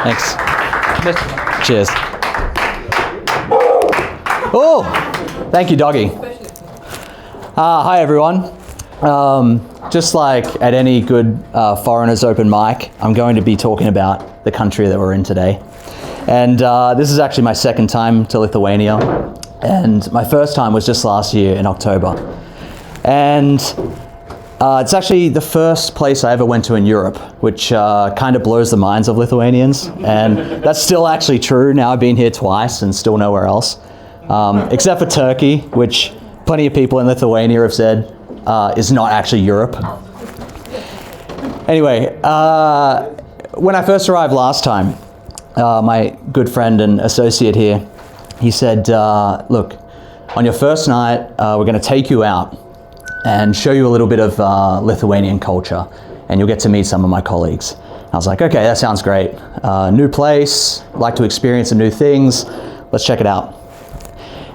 Thanks. Cheers. Oh, thank you, doggy. Hi, everyone. Just like at any good foreigners open mic, I'm going to be talking about the country that we're in today. And this is actually my second time to Lithuania. And my first time was just last year in October. And it's actually the first place I ever went to in Europe, which kind of blows the minds of Lithuanians. And that's still actually true. Now I've been here twice and still nowhere else. Except for Turkey, which plenty of people in Lithuania have said is not actually Europe. Anyway, when I first arrived last time, my good friend and associate here, he said, look, on your first night, we're going to take you out and show you a little bit of Lithuanian culture, and you'll get to meet some of my colleagues. I was like, okay, that sounds great. New place, like to experience some new things. Let's check it out.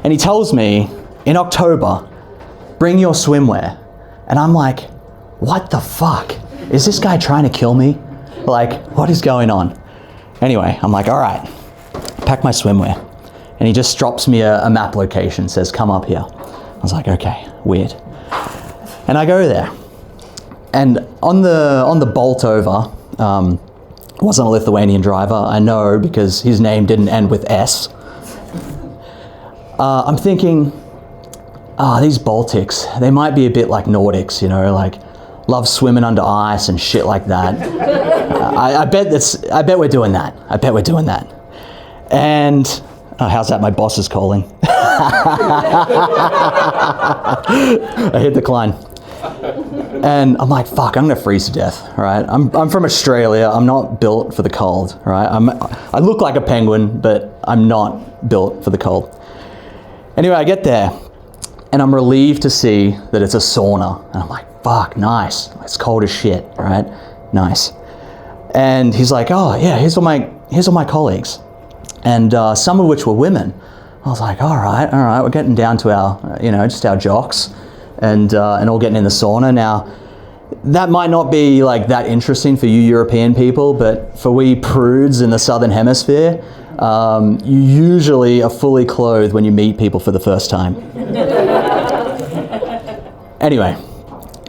And he tells me, in October, bring your swimwear. And I'm like, what the fuck? Is this guy trying to kill me? Like, what is going on? Anyway, I'm like, all right, pack my swimwear. And he just drops me a map location, says, come up here. I was like, okay, weird. And I go there. And on the bolt over, wasn't a Lithuanian driver, I know, because his name didn't end with S. I'm thinking, these Baltics, they might be a bit like Nordics, you know, like love swimming under ice and shit like that. I bet we're doing that. I bet we're doing that. And how's that? My boss is calling. I hit decline. And I'm like, fuck, I'm gonna freeze to death, right? I'm from Australia. I'm not built for the cold, right? I look like a penguin, but I'm not built for the cold. Anyway, I get there, and I'm relieved to see that it's a sauna. And I'm like, fuck, nice. It's cold as shit, right? Nice. And he's like, oh yeah, here's all my colleagues. And some of which were women. I was like, all right, we're getting down to our, just our jocks and all getting in the sauna. Now, that might not be like that interesting for you European people, but for we prudes in the Southern Hemisphere, you usually are fully clothed when you meet people for the first time. Anyway,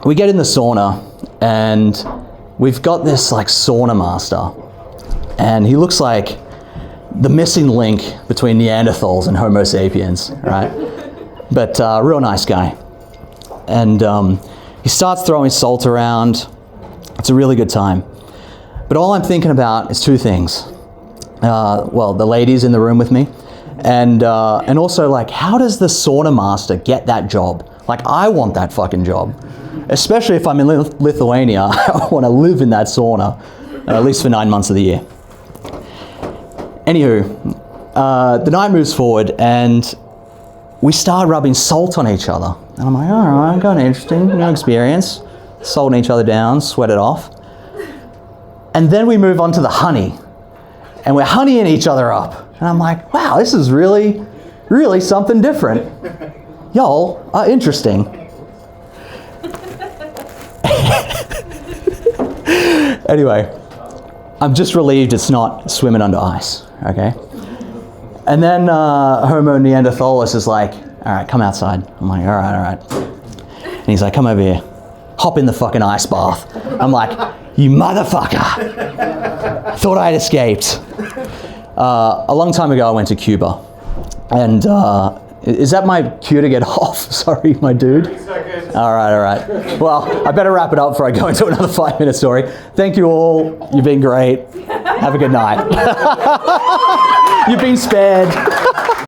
we get in the sauna and we've got this like sauna master, and he looks like the missing link between Neanderthals and Homo sapiens, right? But real nice guy. And he starts throwing salt around. It's a really good time. But all I'm thinking about is two things. The ladies in the room with me, and also like, how does the sauna master get that job? Like, I want that fucking job. Especially if I'm in Lithuania, I want to live in that sauna, at least for 9 months of the year. Anywho, the night moves forward and we start rubbing salt on each other. And I'm like, all right, kind of interesting, no experience. Salting each other down, sweat it off. And then we move on to the honey. And we're honeying each other up. And I'm like, wow, this is really, really something different. Y'all are interesting. Anyway, I'm just relieved it's not swimming under ice, okay? And then Homo Neanderthalis is like, all right, come outside. I'm like, all right. And he's like, come over here. Hop in the fucking ice bath. I'm like, you motherfucker. Thought I had escaped. A long time ago, I went to Cuba. And is that my cue to get off? Sorry, my dude. All right. Well, I better wrap it up before I go into another 5-minute story. Thank you all. You've been great. Have a good night. You've been spared.